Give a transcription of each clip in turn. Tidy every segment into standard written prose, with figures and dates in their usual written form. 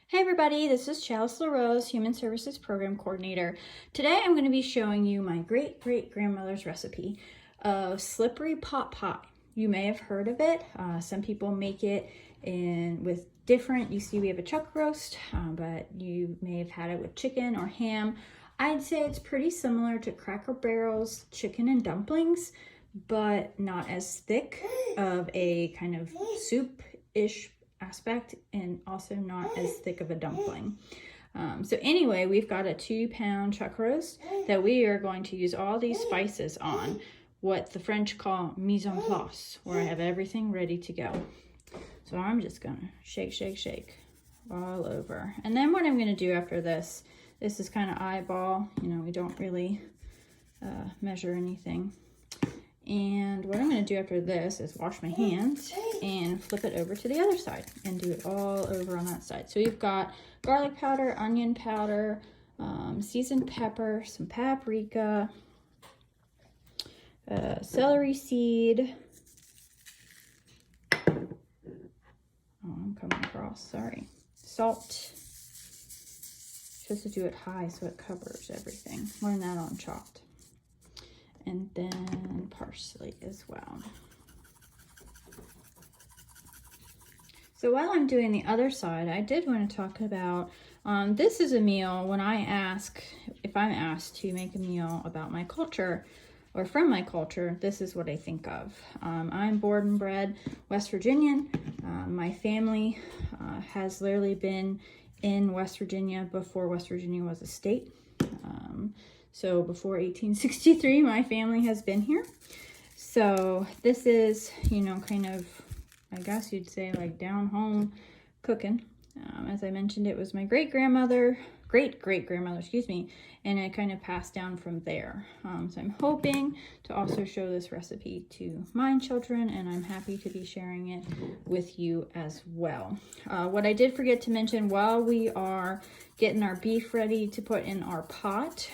Hey everybody, this is Chalice LaRose, Human Services Program Coordinator. Today I'm going to be showing you my great-great-grandmother's recipe of slippery pot pie. You may have heard of it. Some people make it with different, you see we have a chuck roast, but you may have had it with chicken or ham. I'd say it's pretty similar to Cracker Barrel's chicken and dumplings, but not as thick of a kind of soup-ish aspect and also not as thick of a dumpling. So anyway, we've got a 2-pound chuck roast that we are going to use all these spices on, what the French call mise en place, where I have everything ready to go. So I'm just gonna shake, shake, shake all over. And then what I'm gonna do after this is kind of eyeball, we don't really measure anything. And what I'm going to do after this is wash my hands and flip it over to the other side and do it all over on that side. So we've got garlic powder, onion powder, seasoned pepper, some paprika, celery seed. Oh, I'm coming across, sorry. Salt. Supposed to do it high so it covers everything. Learn that on Chopped. And then parsley as well. So while I'm doing the other side, I did want to talk about, this is a meal when if I'm asked to make a meal about my culture or from my culture, this is what I think of. I'm born and bred West Virginian. My family has literally been in West Virginia before West Virginia was a state. So before 1863, my family has been here. So this is, kind of, I guess you'd say like down home cooking. As I mentioned, it was my great-great-grandmother, and it kind of passed down from there. So I'm hoping to also show this recipe to my children, and I'm happy to be sharing it with you as well. What I did forget to mention while we are getting our beef ready to put in our pot,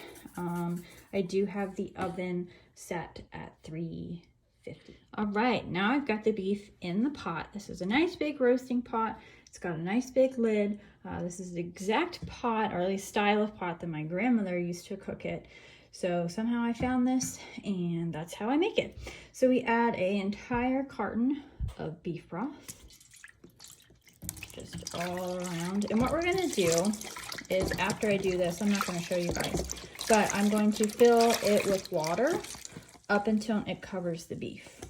I do have the oven set at 350. All right, now I've got the beef in the pot. This is a nice big roasting pot. It's got a nice big lid. This is the exact pot, or at least style of pot, that my grandmother used to cook it. So somehow I found this, and that's how I make it. So we add an entire carton of beef broth, just all around. And what we're gonna do is, after I do this, I'm not gonna show you guys, but I'm going to fill it with water up until it covers the beef.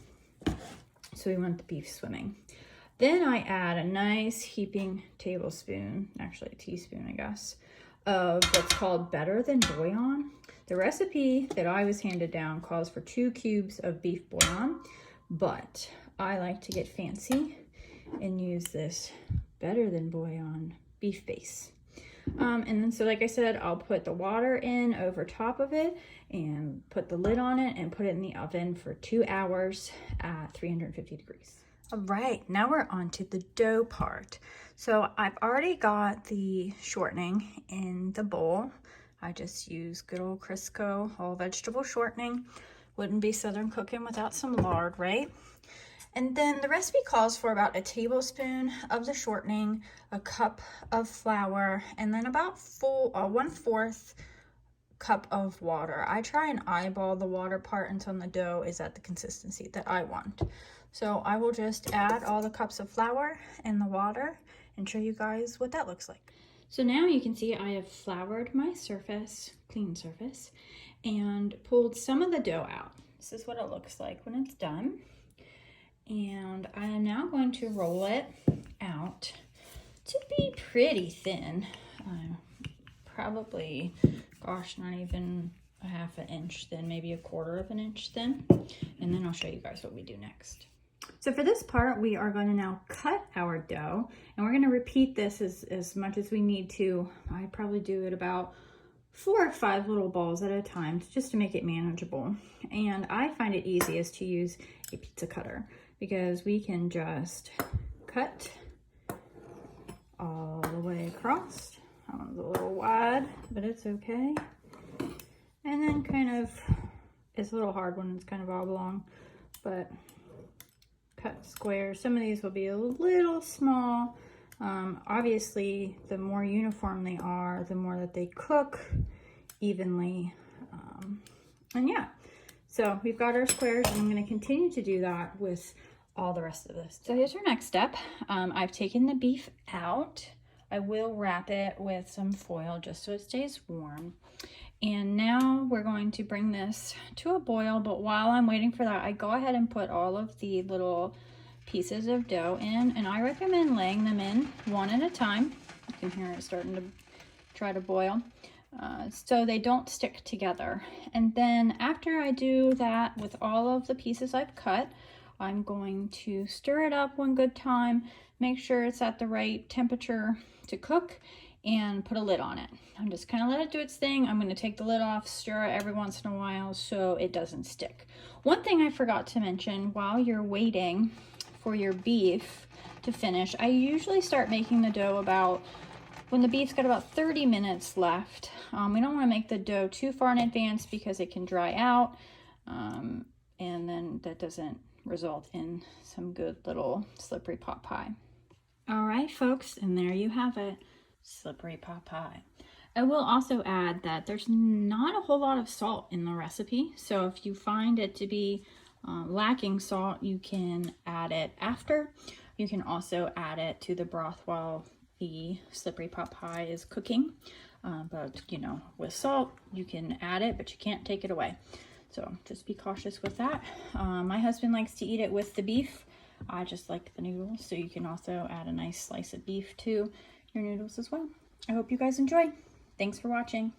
So we want the beef swimming. Then I add a nice heaping tablespoon, actually a teaspoon, I guess, of what's called better than bouillon. The recipe that I was handed down calls for 2 cubes of beef bouillon, but I like to get fancy and use this better than bouillon beef base. And then, so like I said, I'll put the water in over top of it and put the lid on it and put it in the oven for 2 hours at 350 degrees. All right, now we're on to the dough part. So I've already got the shortening in the bowl. I just use good old Crisco all vegetable shortening. Wouldn't be Southern cooking without some lard, right? And then the recipe calls for about a tablespoon of the shortening, a cup of flour, and then about 1/4 cup of water. I try and eyeball the water part until the dough is at the consistency that I want. So I will just add all the cups of flour and the water and show you guys what that looks like. So now you can see I have floured my surface, clean surface, and pulled some of the dough out. This is what it looks like when it's done. And I am now going to roll it out to be pretty thin. Probably, gosh, not even a 1/2 inch thin, maybe 1/4 inch thin. And then I'll show you guys what we do next. So for this part, we are going to now cut our dough, and we're going to repeat this as much as we need to. I probably do it about 4 or 5 little balls at a time, just to make it manageable. And I find it easiest to use a pizza cutter, because we can just cut all the way across. That one's a little wide, but it's okay. And then it's a little hard when it's kind of oblong, but cut squares. Some of these will be a little small, Obviously, the more uniform they are, the more that they cook evenly. And yeah, so we've got our squares, and I'm going to continue to do that with all the rest of this. So here's our next step. I've taken the beef out. I will wrap it with some foil just so it stays warm. And now we're going to bring this to a boil, but while I'm waiting for that, I go ahead and put all of the little pieces of dough in, and I recommend laying them in one at a time. You can hear it starting to try to boil, so they don't stick together. And then after I do that with all of the pieces I've cut, I'm going to stir it up one good time, make sure it's at the right temperature to cook, and put a lid on it. I'm just kind of let it do its thing. I'm going to take the lid off, stir it every once in a while so it doesn't stick. One thing I forgot to mention, while you're waiting for your beef to finish, I usually start making the dough about when the beef's got about 30 minutes left. We don't want to make the dough too far in advance because it can dry out, and then that doesn't result in some good little slippery pot pie. All right, folks, and there you have it, slippery pot pie. I will also add that there's not a whole lot of salt in the recipe, so if you find it to be lacking salt, you can add it after. You can also add it to the broth while the slippery pot pie is cooking, but you know, with salt you can add it, but you can't take it away, so just be cautious with that. My husband likes to eat it with the beef. I just like the noodles, so you can also add a nice slice of beef to your noodles as well. I hope you guys enjoy. Thanks for watching.